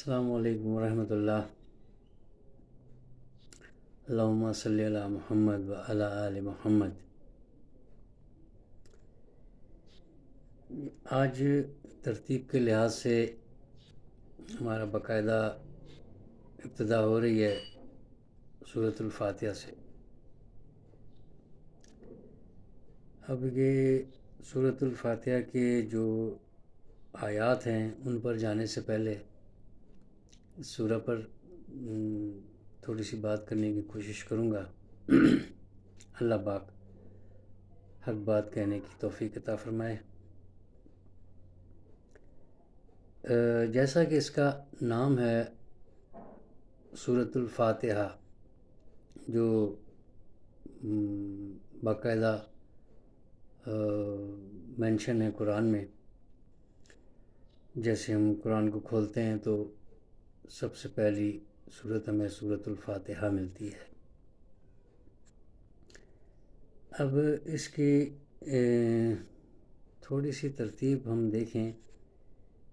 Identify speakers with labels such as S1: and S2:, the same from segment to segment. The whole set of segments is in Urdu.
S1: السلام علیکم ورحمۃ اللہ۔ اللہم صلی علی محمد و علی آل محمد۔ آج ترتیب کے لحاظ سے ہمارا باقاعدہ ابتدا ہو رہی ہے سورۃ الفاتحہ سے۔ اب یہ سورۃ الفاتحہ کے جو آیات ہیں ان پر جانے سے پہلے اس سورہ پر تھوڑی سی بات کرنے کی کوشش کروں گا۔ اللہ پاک حق بات کہنے کی توفیق عطا فرمائے۔ جیسا کہ اس کا نام ہے سورۃ الفاتحہ، جو باقاعدہ مینشن ہے قرآن میں۔ جیسے ہم قرآن کو کھولتے ہیں تو سب سے پہلی سورت ہمیں سورۃ الفاتحہ ملتی ہے۔ اب اس کی تھوڑی سی ترتیب ہم دیکھیں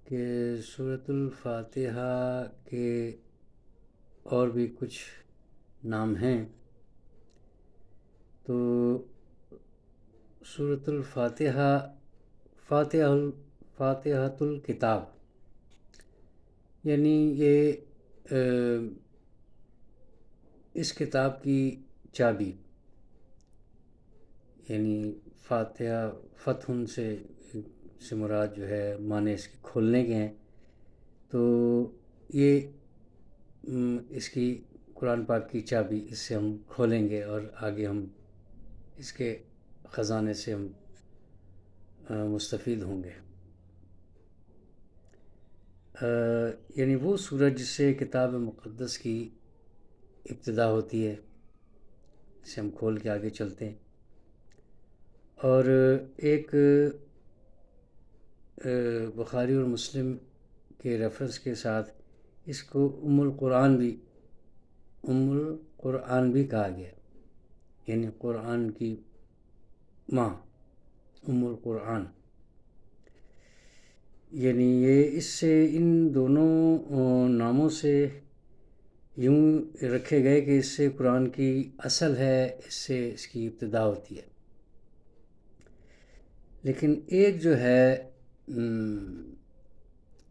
S1: کہ سورۃ الفاتحہ کے اور بھی کچھ نام ہیں۔ تو سورۃ الفاتحہ فاتحۃ الکتاب، یعنی یہ اس کتاب کی چابی، یعنی فاتحہ فتح سے مراد جو ہے معنی اس کے کھولنے کے ہیں۔ تو یہ اس کی قرآن پاک کی چابی، اس سے ہم کھولیں گے اور آگے ہم اس کے خزانے سے ہم مستفید ہوں گے۔ یعنی وہ سورج جس سے کتاب مقدس کی ابتدا ہوتی ہے، اسے ہم کھول کے آگے چلتے ہیں۔ اور ایک بخاری اور مسلم کے ریفرنس کے ساتھ اس کو ام القرآن بھی کہا گیا، یعنی قرآن کی ماں، ام القرآن۔ یعنی یہ اس سے ان دونوں ناموں سے یوں رکھے گئے کہ اس سے قرآن کی اصل ہے، اس سے اس کی ابتدا ہوتی ہے۔ لیکن ایک جو ہے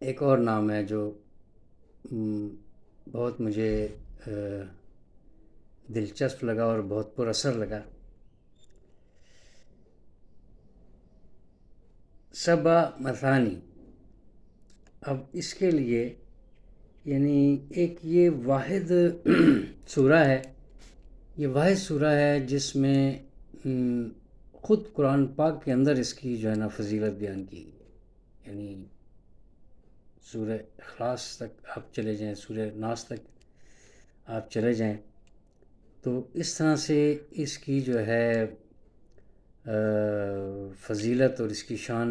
S1: ایک اور نام ہے جو بہت مجھے دلچسپ لگا اور بہت پر اثر لگا۔ سبع مثانی۔ اب اس کے لیے یعنی ایک یہ واحد سورہ ہے، یہ واحد سورہ ہے جس میں خود قرآن پاک کے اندر اس کی جو ہے نا فضیلت بیان کی گئی۔ یعنی سورہ اخلاص تک آپ چلے جائیں، سورہ ناس تک آپ چلے جائیں، تو اس طرح سے اس کی جو ہے فضیلت اور اس کی شان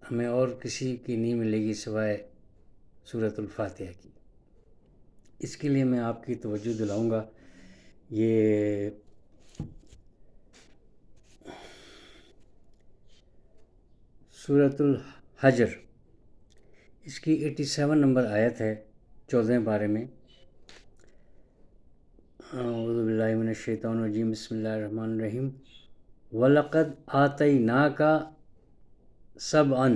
S1: ہمیں اور کسی کی نہیں ملے گی سوائے سورۃ الفاتحہ کی۔ اس کے لیے میں آپ کی توجہ دلاؤں گا۔ یہ سورۃ الحجر، اس کی 87 نمبر آیت ہے 14 پارے میں۔ اعوذ باللہ من الشیطان الرجیم، بسم اللہ الرحمن الرحیم۔ وَلَقَدْ آتَيْنَاكَ سَبْعًا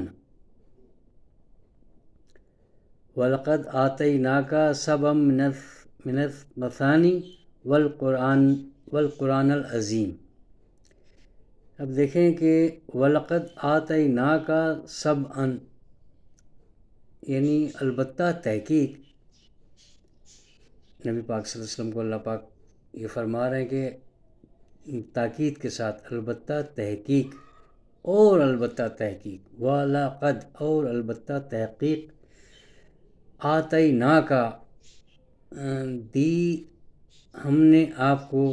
S1: مِنَ الْمَثَانِي وَالْقُرْآنَ الْعَظِيمِ۔ اب دیکھیں کہ وَلَقَدْ آتَيْنَاكَ سَبْعًا، یعنی البتہ تحقیق، نبی پاک صلی اللہ علیہ وسلم کو اللہ پاک یہ فرما رہے ہیں کہ تاکید کے ساتھ البتہ تحقیق اور البتہ تحقیق، وَلَقَدْ اور البتہ تحقیق، آتَيْنَاكَ دی ہم نے آپ کو،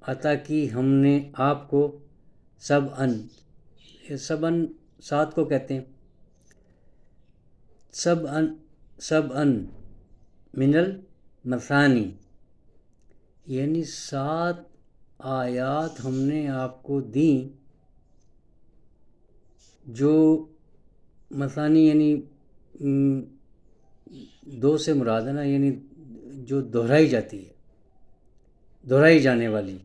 S1: عطا کی ہم نے آپ کو، سبعًا، یہ سبعًا 7 کو کہتے ہیں، سبعًا من المثانی، یعنی 7 آیات ہم نے آپ کو دیں جو مثانی یعنی دو سے مراد ہے نا، یعنی جو دہرائی جاتی ہے، دہرائی جانے والی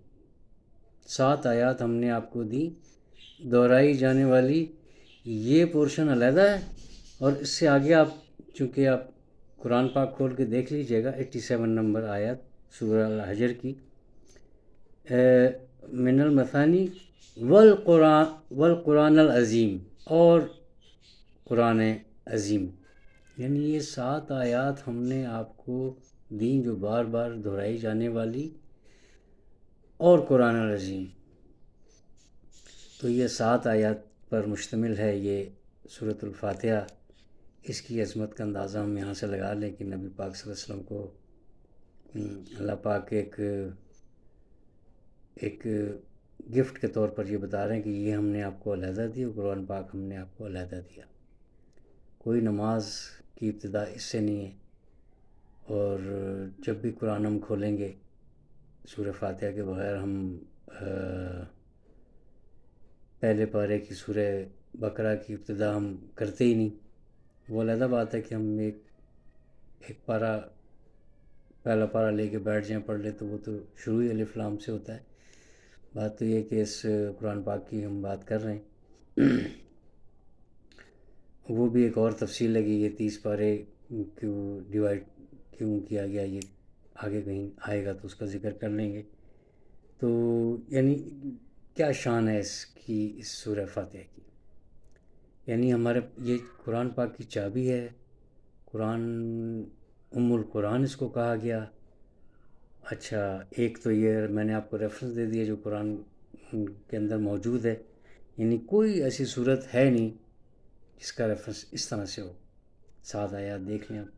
S1: 7 آیات ہم نے آپ کو دی، دہرائی جانے والی، یہ پورشن علیحدہ ہے۔ اور اس سے آگے آپ چونکہ آپ قرآن پاک کھول کے دیکھ لیجئے گا 87 نمبر آیت سورہ الحجر کی، من المثانی والقرآن العظیم، اور قرآن عظیم، یعنی یہ 7 آیات ہم نے آپ کو دیں جو بار بار دہرائی جانے والی، اور قرآن العظیم۔ تو یہ 7 آیات پر مشتمل ہے یہ سورۃ الفاتحہ۔ اس کی عظمت کا اندازہ ہم یہاں سے لگا لیں کہ نبی پاک صلی اللہ علیہ وسلم کو اللہ پاک ایک گفٹ کے طور پر یہ بتا رہے ہیں کہ یہ ہم نے آپ کو علیحدہ دی، اور قرآن پاک ہم نے آپ کو علیحدہ دیا۔ کوئی نماز کی ابتدا اس سے نہیں ہے، اور جب بھی قرآن ہم کھولیں گے سورہ فاتحہ کے بغیر ہم پہلے پارے کی سورہ بقرہ کی ابتدا ہم کرتے ہی نہیں۔ وہ علیحدہ بات ہے کہ ہم ایک پارہ، پہلا پارہ لے کے بیٹھ جائیں پڑھ لیں، تو وہ تو شروع ہی الف لام سے ہوتا ہے۔ بات تو یہ ہے کہ اس قرآن پاک کی ہم بات کر رہے ہیں، وہ بھی ایک اور تفصیل لگی، یہ 30 پارے کیوں ڈیوائڈ کیوں کیا گیا، یہ آگے کہیں آئے گا تو اس کا ذکر کر لیں گے۔ تو یعنی کیا شان ہے اس کی، اس سورہ فاتحہ کی، یعنی ہمارے یہ قرآن پاک کی چابی ہے، قرآن ام القرآن اس کو کہا گیا۔ اچھا، ایک تو یہ میں نے آپ کو ریفرنس دے دیا جو قرآن کے اندر موجود ہے، یعنی کوئی ایسی صورت ہے نہیں جس کا ریفرنس اس طرح سے ہو۔ 7 آیات دیکھ لیں آپ۔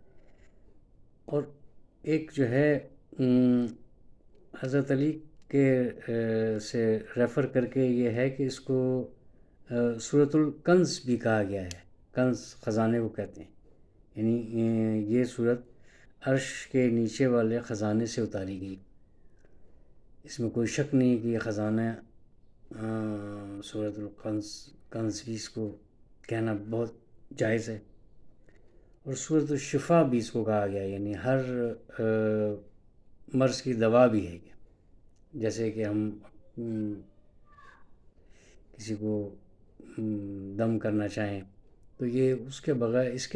S1: اور ایک جو ہے حضرت علی کے سے ریفر کر کے یہ ہے کہ اس کو سورۃ الکنز بھی کہا گیا ہے، کنز خزانے کو کہتے ہیں، یعنی یہ سورت عرش کے نیچے والے خزانے سے اتاری گئی۔ اس میں کوئی شک نہیں کہ یہ خزانہ سورۃ کنز بھی اس کو کہنا بہت جائز ہے۔ اور سورۃ الشفا بھی اس کو کہا گیا، یعنی ہر مرض کی دوا بھی ہے، جیسے کہ ہم کسی کو دم کرنا چاہیں تو یہ اس کے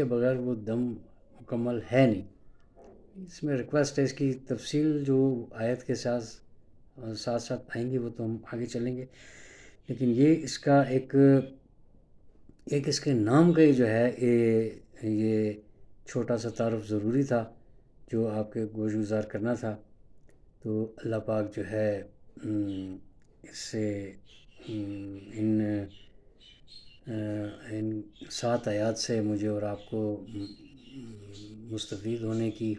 S1: بغیر وہ دم مکمل ہے نہیں۔ اس میں ریکویسٹ ہے، اس کی تفصیل جو آیت کے ساتھ ساتھ آئیں گی وہ تو ہم آگے چلیں گے، لیکن یہ اس کا ایک اس کے نام کا ہی جو ہے یہ چھوٹا سا تعارف ضروری تھا جو آپ کے گوش گزار کرنا تھا۔ تو اللہ پاک جو ہے اس سے ان 7 آیات سے مجھے اور آپ کو مستفید ہونے کی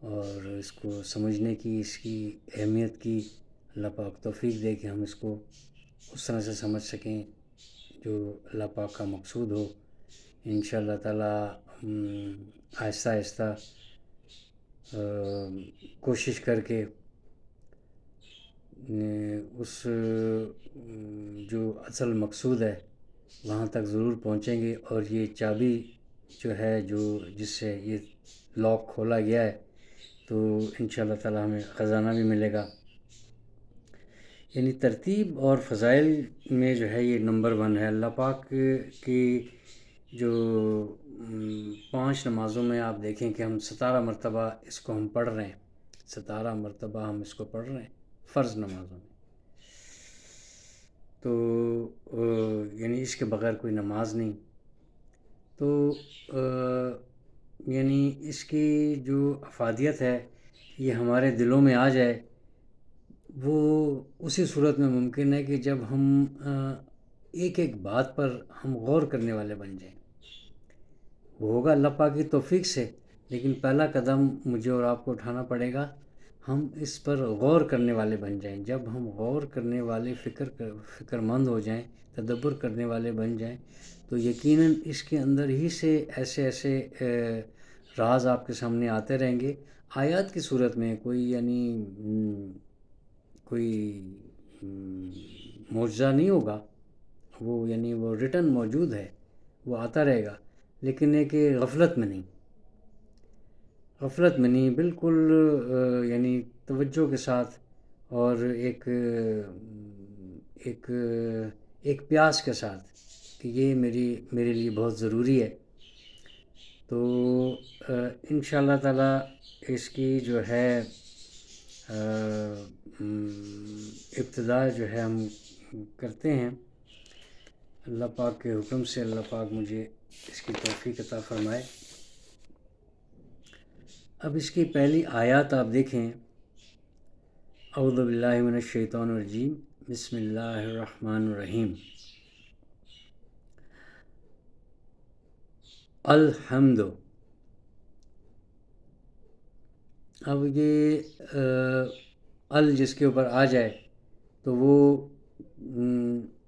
S1: اور اس کو سمجھنے کی، اس کی اہمیت کی اللہ پاک توفیق دے کہ ہم اس کو اس طرح سے سمجھ سکیں جو اللہ پاک کا مقصود ہو۔ انشاءاللہ تعالی آہستہ آہستہ کوشش کر کے اس جو اصل مقصود ہے وہاں تک ضرور پہنچیں گے، اور یہ چابی جو ہے جس سے یہ لاک کھولا گیا ہے تو انشاءاللہ تعالی ہمیں خزانہ بھی ملے گا۔ یعنی ترتیب اور فضائل میں جو ہے یہ نمبر 1 ہے۔ اللہ پاک کی جو 5 نمازوں میں آپ دیکھیں کہ ہم 17 مرتبہ اس کو ہم پڑھ رہے ہیں، 17 مرتبہ ہم اس کو پڑھ رہے ہیں فرض نمازوں میں، تو یعنی اس کے بغیر کوئی نماز نہیں۔ تو یعنی اس کی جو افادیت ہے یہ ہمارے دلوں میں آ جائے، وہ اسی صورت میں ممکن ہے کہ جب ہم ایک ایک بات پر ہم غور کرنے والے بن جائیں۔ وہ ہوگا اللہ پاک کی توفیق سے، لیکن پہلا قدم مجھے اور آپ کو اٹھانا پڑے گا، ہم اس پر غور کرنے والے بن جائیں۔ جب ہم غور کرنے والے، فکر مند ہو جائیں، تدبر کرنے والے بن جائیں، تو یقیناً اس کے اندر ہی سے ایسے راز آپ کے سامنے آتے رہیں گے آیات کی صورت میں۔ کوئی معجزہ نہیں ہوگا، وہ ریٹن موجود ہے، وہ آتا رہے گا، لیکن ایک غفلت میں نہیں۔ غفلت میں نہیں، بالکل یعنی توجہ کے ساتھ، اور ایک ایک پیاس کے ساتھ کہ یہ میرے لیے بہت ضروری ہے. تو ان شاء اللہ تعالیٰ اس کی جو ہے ابتدا جو ہے ہم کرتے ہیں. اللہ پاک کے حکم سے اللہ پاک مجھے اس کی توفیق عطا فرمائے. اب اس کی پہلی آیات آپ دیکھیں. اعوذ باللہ من الشیطان الرجیم، بسم اللہ الرحمن الرحیم. الحمد. اب یہ ال جس کے اوپر آ جائے تو وہ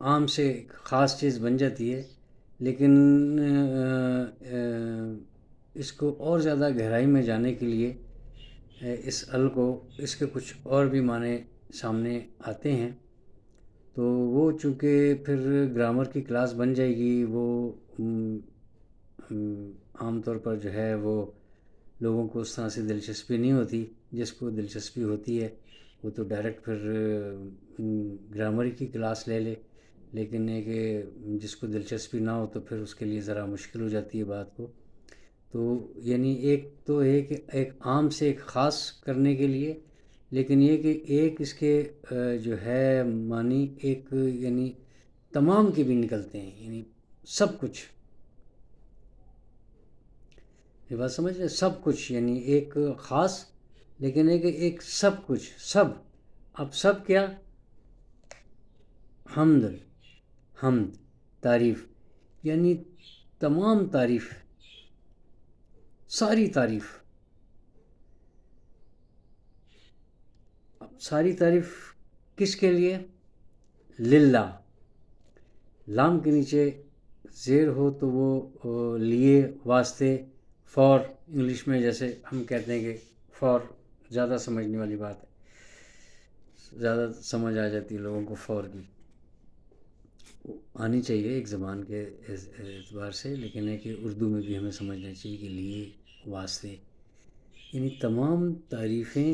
S1: عام سے ایک خاص چیز بن جاتی ہے، لیکن اس کو اور زیادہ گہرائی میں جانے کے لیے اس ال کو، اس کے کچھ اور بھی معنی سامنے آتے ہیں. تو وہ چونکہ پھر گرامر کی کلاس بن جائے گی، وہ عام طور پر جو ہے وہ لوگوں کو اس طرح سے دلچسپی نہیں ہوتی. جس کو دلچسپی ہوتی ہے وہ تو ڈائریکٹ پھر گرامر کی کلاس لے لے، لیکن یہ کہ جس کو دلچسپی نہ ہو تو پھر اس کے لیے ذرا مشکل ہو جاتی ہے بات کو. تو یعنی ایک تو ہے کہ ایک عام سے ایک خاص کرنے کے لیے، لیکن یہ کہ ایک اس کے جو ہے معنی ایک یعنی تمام کے بھی نکلتے ہیں، یعنی سب کچھ. یہ بات سمجھ لیں، سب کچھ یعنی ایک خاص، لیکن ایک سب کچھ، سب. اب سب کیا؟ حمد، تعریف، یعنی تمام تعریف، ساری تعریف. اب ساری تعریف کس کے لیے؟ للہ. لام کے نیچے زیر ہو تو وہ لیے، واسطے، فار. انگلش میں جیسے ہم کہتے ہیں کہ فار، زیادہ سمجھنے والی بات ہے، زیادہ سمجھ آ جاتی ہے لوگوں کو فار کی. آنی چاہیے ایک زبان کے اعتبار سے، لیکن ہے کہ اردو میں بھی ہمیں سمجھنا چاہیے کہ لیے، واسطے، یعنی تمام تعریفیں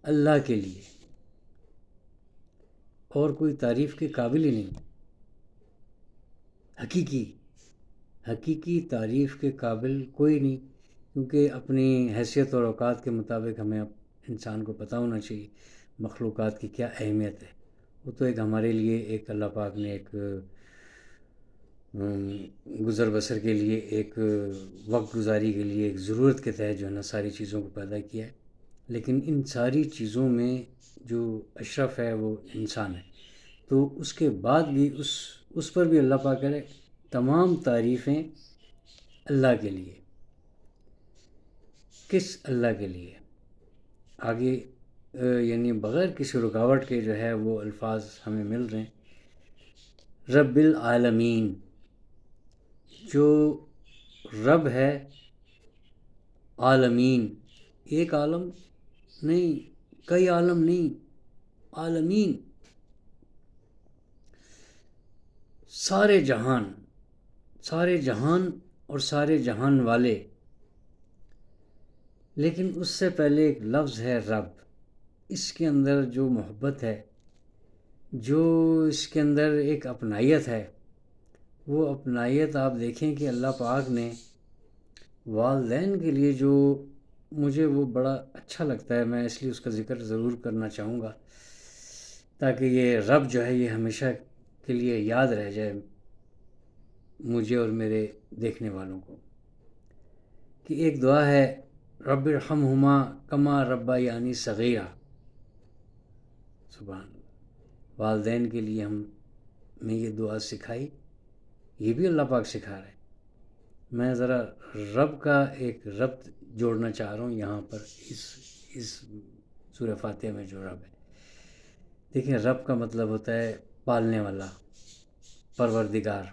S1: اللہ کے لیے، اور کوئی تعریف کے قابل ہی نہیں. حقیقی تعریف کے قابل کوئی نہیں، کیونکہ اپنی حیثیت اور اوقات کے مطابق ہمیں انسان کو پتہ ہونا چاہیے مخلوقات کی کیا اہمیت ہے. وہ تو ایک ہمارے لیے ایک اللہ پاک نے ایک گزر بسر کے لیے، ایک وقت گزاری کے لیے، ایک ضرورت کے تحت جو ہے نا ساری چیزوں کو پیدا کیا ہے. لیکن ان ساری چیزوں میں جو اشرف ہے وہ انسان ہے. تو اس کے بعد بھی اس پر بھی اللہ پاک کرے تمام تعریفیں اللہ کے لیے. کس اللہ کے لیے؟ آگے یعنی بغیر کسی رکاوٹ کے جو ہے وہ الفاظ ہمیں مل رہے ہیں. رب العالمین، جو رب ہے. عالمین، ایک عالم نہیں، کئی عالم نہیں، عالمین، سارے جہان اور سارے جہان والے. لیکن اس سے پہلے ایک لفظ ہے رب. اس کے اندر جو محبت ہے، جو اس کے اندر ایک اپنائیت ہے، وہ اپنائیت آپ دیکھیں کہ اللہ پاک نے والدین کے لیے، جو مجھے وہ بڑا اچھا لگتا ہے، میں اس لیے اس کا ذکر ضرور کرنا چاہوں گا تاکہ یہ رب جو ہے یہ ہمیشہ کے لیے یاد رہ جائے مجھے اور میرے دیکھنے والوں کو. کہ ایک دعا ہے، رب ارحمہما کما ربیانی صغیرا. سبحان اللہ. والدین کے لیے ہمیں یہ دعا سکھائی، یہ بھی اللہ پاک سکھا رہے ہیں. میں ذرا رب کا ایک ربط جوڑنا چاہ رہا ہوں یہاں پر اس سورہ فاتحہ میں جو رب ہے. دیکھیں، رب کا مطلب ہوتا ہے پالنے والا، پروردگار،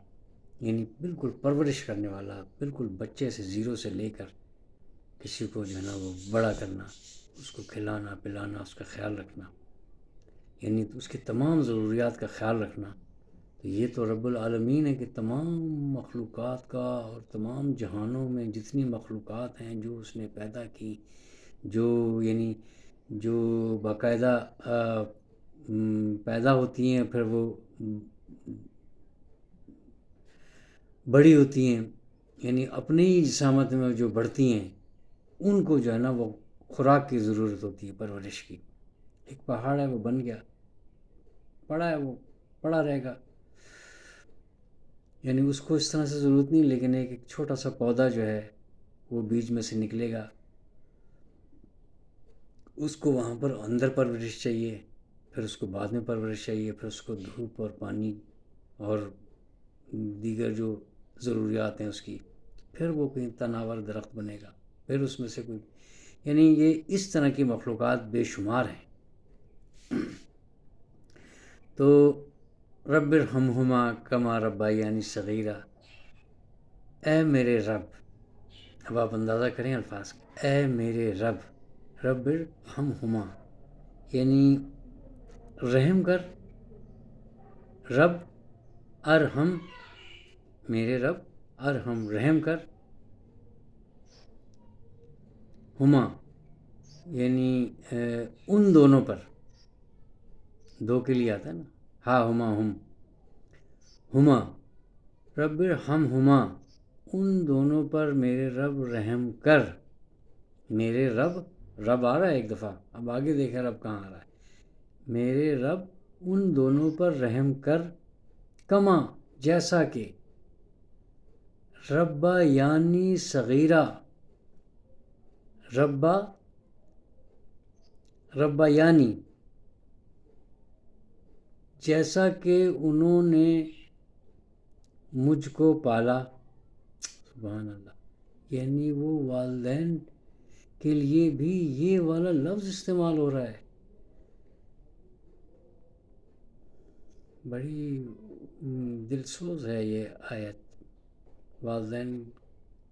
S1: یعنی بالکل پرورش کرنے والا، بالکل بچے سے زیرو سے لے کر کسی کو جو ہے نا وہ بڑا کرنا، اس کو کھلانا پلانا، اس کا خیال رکھنا، یعنی اس کی تمام ضروریات کا خیال رکھنا. تو یہ تو رب العالمین ہے کہ تمام مخلوقات کا اور تمام جہانوں میں جتنی مخلوقات ہیں جو اس نے پیدا کی، جو یعنی جو باقاعدہ پیدا ہوتی ہیں، پھر وہ بڑی ہوتی ہیں، یعنی اپنی ہی جسامت میں جو بڑھتی ہیں، ان کو جو ہے نا وہ خوراک کی ضرورت ہوتی ہے، پرورش کی۔ ایک پہاڑ ہے وہ بن گیا، پڑا ہے وہ پڑا رہے گا، یعنی اس کو اس طرح سے ضرورت نہیں، لیکن ایک چھوٹا سا پودا جو ہے وہ بیج میں سے نکلے گا، اس کو وہاں پر اندر پرورش چاہیے، پھر اس کو بعد میں پرورش چاہیے، پھر اس کو دھوپ اور پانی اور دیگر جو ضروریات ہیں اس کی، پھر وہ کوئی تناور درخت بنے گا، پھر اس میں سے کوئی، یعنی یہ اس طرح کی مخلوقات بے شمار ہیں۔ تو رب ارحمہما کما ربیانی صغیرہ، اے میرے رب، اب آپ اندازہ کریں الفاظ کا، اے میرے رب، رب ارحمہما یعنی رحم کر، رب ارحم میرے رب، ارحم رحم کر، ہما یعنی ان دونوں پر، دو کے لیے آتا ہے نا، ہا ہما ہم، ہما رب ارحمہما ان دونوں پر میرے رب رحم کر، میرے رب، رب آ رہا ہے ایک دفعہ، اب آگے دیکھیں رب کہاں آ رہا ہے، میرے رب ان دونوں پر رحم کر، کما جیسا کہ، ربا یعنی صغیرہ، ربا یعنی جیسا کہ انہوں نے مجھ کو پالا، سبحان اللہ، یعنی وہ والدین کے لیے بھی یہ والا لفظ استعمال ہو رہا ہے، بڑی دلسوز ہے یہ آیت، والدین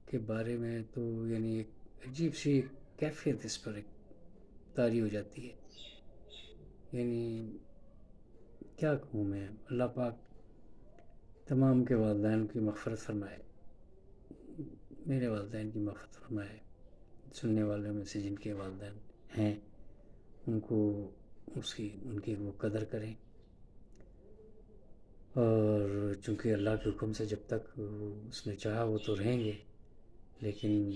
S1: کے بارے میں تو یعنی ایک عجیب سی کیفیت اس پر ایک طاری ہو جاتی ہے، یعنی کیا کہوں میں، اللہ پاک تمام کے والدین کی مغفرت فرمائے، میرے والدین کی مغفرت فرمائے، سننے والوں میں سے جن کے والدین ہیں ان کو ان کی وہ قدر کریں، اور چونکہ اللہ کے حکم سے جب تک اس نے چاہا وہ تو رہیں گے، لیکن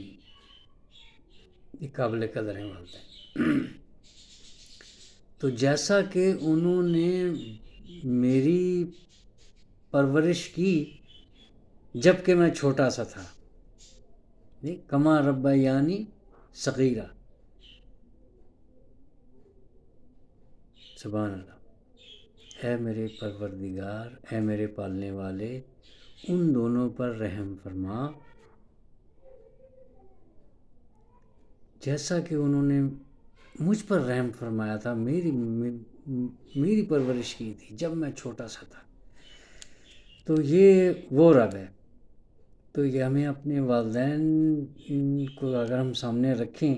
S1: یہ قابل قدر ہیں والدین۔ تو جیسا کہ انہوں نے میری پرورش کی جب کہ میں چھوٹا سا تھا، کما ربیانی صغیرہ، سبحان اللہ، اے میرے پروردگار، اے میرے پالنے والے، ان دونوں پر رحم فرما جیسا کہ انہوں نے مجھ پر رحم فرمایا تھا، میری پرورش کی تھی جب میں چھوٹا سا تھا۔ تو یہ وہ رب ہے۔ تو یہ ہمیں اپنے والدین کو اگر ہم سامنے رکھیں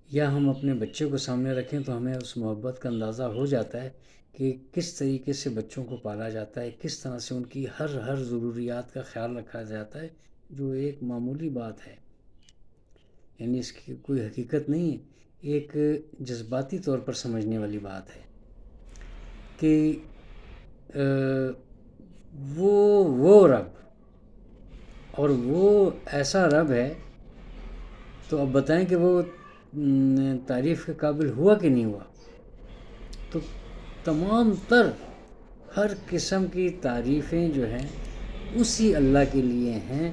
S1: یا ہم اپنے بچے کو سامنے رکھیں تو ہمیں اس محبت کا اندازہ ہو جاتا ہے کہ کس طریقے سے بچوں کو پالا جاتا ہے، کس طرح سے ان کی ہر ضروریات کا خیال رکھا جاتا ہے، جو ایک معمولی بات ہے، یعنی اس کی کوئی حقیقت نہیں ہے، ایک جذباتی طور پر سمجھنے والی بات ہے کہ وہ رب اور وہ ایسا رب ہے، تو اب بتائیں کہ وہ تعریف کے قابل ہوا کہ نہیں ہوا؟ تو تمام تر ہر قسم کی تعریفیں جو ہیں اسی اللہ کے لیے ہیں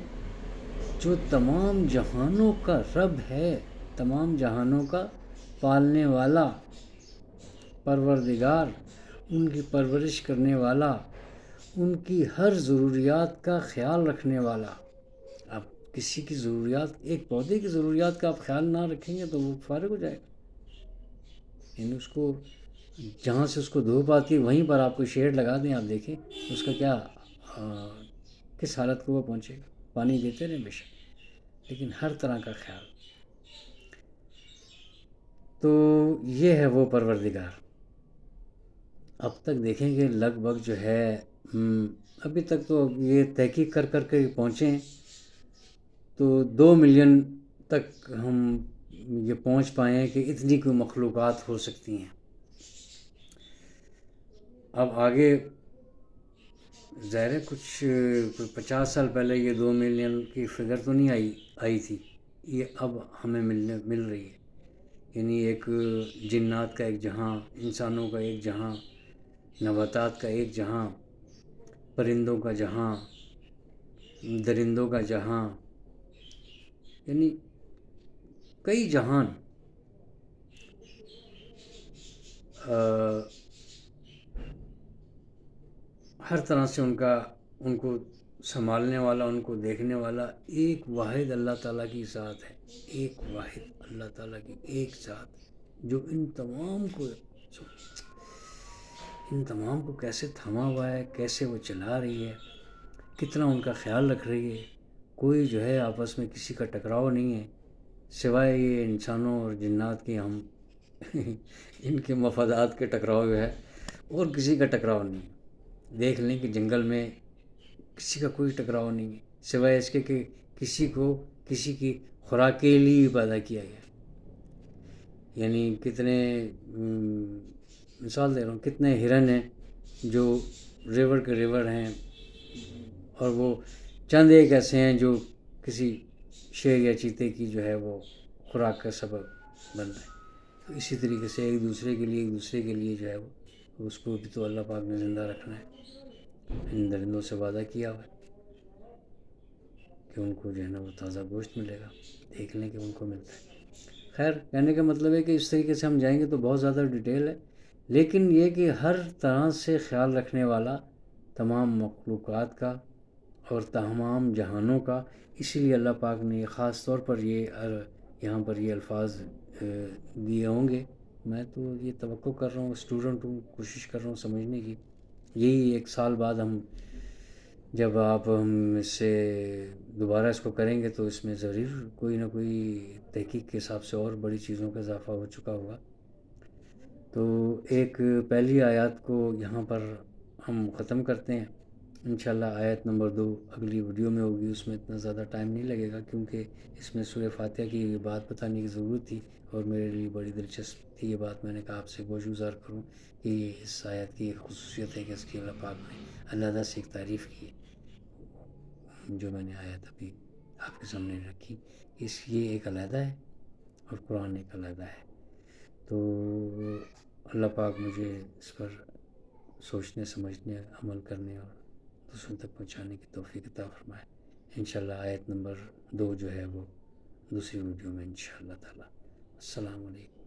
S1: جو تمام جہانوں کا رب ہے، تمام جہانوں کا پالنے والا، پروردگار، ان کی پرورش کرنے والا، ان کی ہر ضروریات کا خیال رکھنے والا۔ اب کسی کی ضروریات، ایک پودے کی ضروریات کا آپ خیال نہ رکھیں گے تو وہ فارغ ہو جائے گا، یعنی اس کو جہاں سے اس کو دھوپ آتی ہے وہیں پر آپ کو شیڈ لگا دیں، آپ دیکھیں اس کا کیا کس حالت کو وہ پہنچے گا، پانی دیتے رہیں بے شک، لیکن ہر طرح کا خیال۔ تو یہ ہے وہ پروردگار۔ اب تک دیکھیں کہ لگ بھگ جو ہے ابھی تک تو یہ تحقیق کر کر کے پہنچے ہیں، تو 2 ملین تک ہم یہ پہنچ پائے ہیں کہ اتنی کوئی مخلوقات ہو سکتی ہیں۔ اب آگے ظاہر ہے کچھ 50 سال پہلے یہ 2 ملین کی فگر تو نہیں آئی تھی، یہ اب ہمیں مل رہی ہے، یعنی ایک جنات کا ایک جہاں، انسانوں کا ایک جہاں، نباتات کا ایک جہاں، پرندوں کا جہاں، درندوں کا جہاں، یعنی کئی جہان۔ ہر طرح سے ان کو سنبھالنے والا، ان کو دیکھنے والا ایک واحد اللہ تعالیٰ کی ذات ہے، ایک واحد اللہ تعالیٰ کی ایک ذات جو ان تمام کو کیسے تھما ہوا ہے، کیسے وہ چلا رہی ہے، کتنا ان کا خیال رکھ رہی ہے۔ کوئی جو ہے آپس میں کسی کا ٹکراؤ نہیں ہے، سوائے یہ انسانوں اور جنات کے، ہم ان کے مفادات کے ٹکراؤ جو ہے، اور کسی کا ٹکراؤ نہیں ہے۔ دیکھ لیں کہ جنگل میں کسی کا کوئی ٹکراؤ نہیں ہے، سوائے اس کے کہ کسی کی خوراک کے لیے پیدا کیا گیا۔ یعنی کتنے مثال دے رہا ہوں، کتنے ہرن ہیں جو ریور کے ریور ہیں، اور وہ چند ایک ایسے ہیں جو کسی شیر یا چیتے کی جو ہے وہ خوراک کا سبب بن رہے ہیں۔ تو اسی طریقے سے ایک دوسرے کے لیے جو ہے وہ اس کو بھی تو اللہ پاک نے زندہ رکھنا ہے۔ ان درندوں سے وعدہ کیا ہوا ہے کہ ان کو جو ہے نا وہ تازہ گوشت ملے گا، دیکھ لیں کہ ان کو ملتا ہے۔ خیر، کہنے کا مطلب ہے کہ اس طریقے سے ہم جائیں گے تو بہت زیادہ ڈیٹیل ہے، لیکن یہ کہ ہر طرح سے خیال رکھنے والا تمام مخلوقات کا اور تمام جہانوں کا، اسی لیے اللہ پاک نے خاص طور پر یہاں پر یہ الفاظ دیے ہوں گے۔ میں تو یہ توقع کر رہا ہوں، اسٹوڈنٹ ہوں، کوشش کر رہا ہوں سمجھنے کی۔ یہی 1 سال بعد جب آپ ہم اس سے دوبارہ اس کو کریں گے تو اس میں ضرور کوئی نہ کوئی تحقیق کے حساب سے اور بڑی چیزوں کا اضافہ ہو چکا ہوگا۔ تو ایک پہلی آیات کو یہاں پر ہم ختم کرتے ہیں۔ انشاءاللہ آیت نمبر 2 اگلی ویڈیو میں ہوگی، اس میں اتنا زیادہ ٹائم نہیں لگے گا، کیونکہ اس میں سورہ فاتحہ کی بات بتانے کی ضرورت تھی، اور میرے لیے بڑی دلچسپ تھی یہ بات۔ میں نے کہا آپ سے گوشگزار کروں کہ اس آیت کی ایک خصوصیت ہے کہ اس کی اللہ پاک نے علیحدہ سے ایک تعریف کی ہے، جو میں نے آیت ابھی آپ کے سامنے رکھی، یہ ایک علیحدہ ہے اور قرآن ایک علیحدہ ہے۔ تو اللہ پاک مجھے اس پر سوچنے، سمجھنے، عمل کرنے اور دوسروں تک پہنچانے کی توفیق عطا فرمائے۔ انشاءاللہ آیت نمبر 2 جو ہے وہ دوسری ویڈیو میں انشاءاللہ تعالی۔ السلام علیکم۔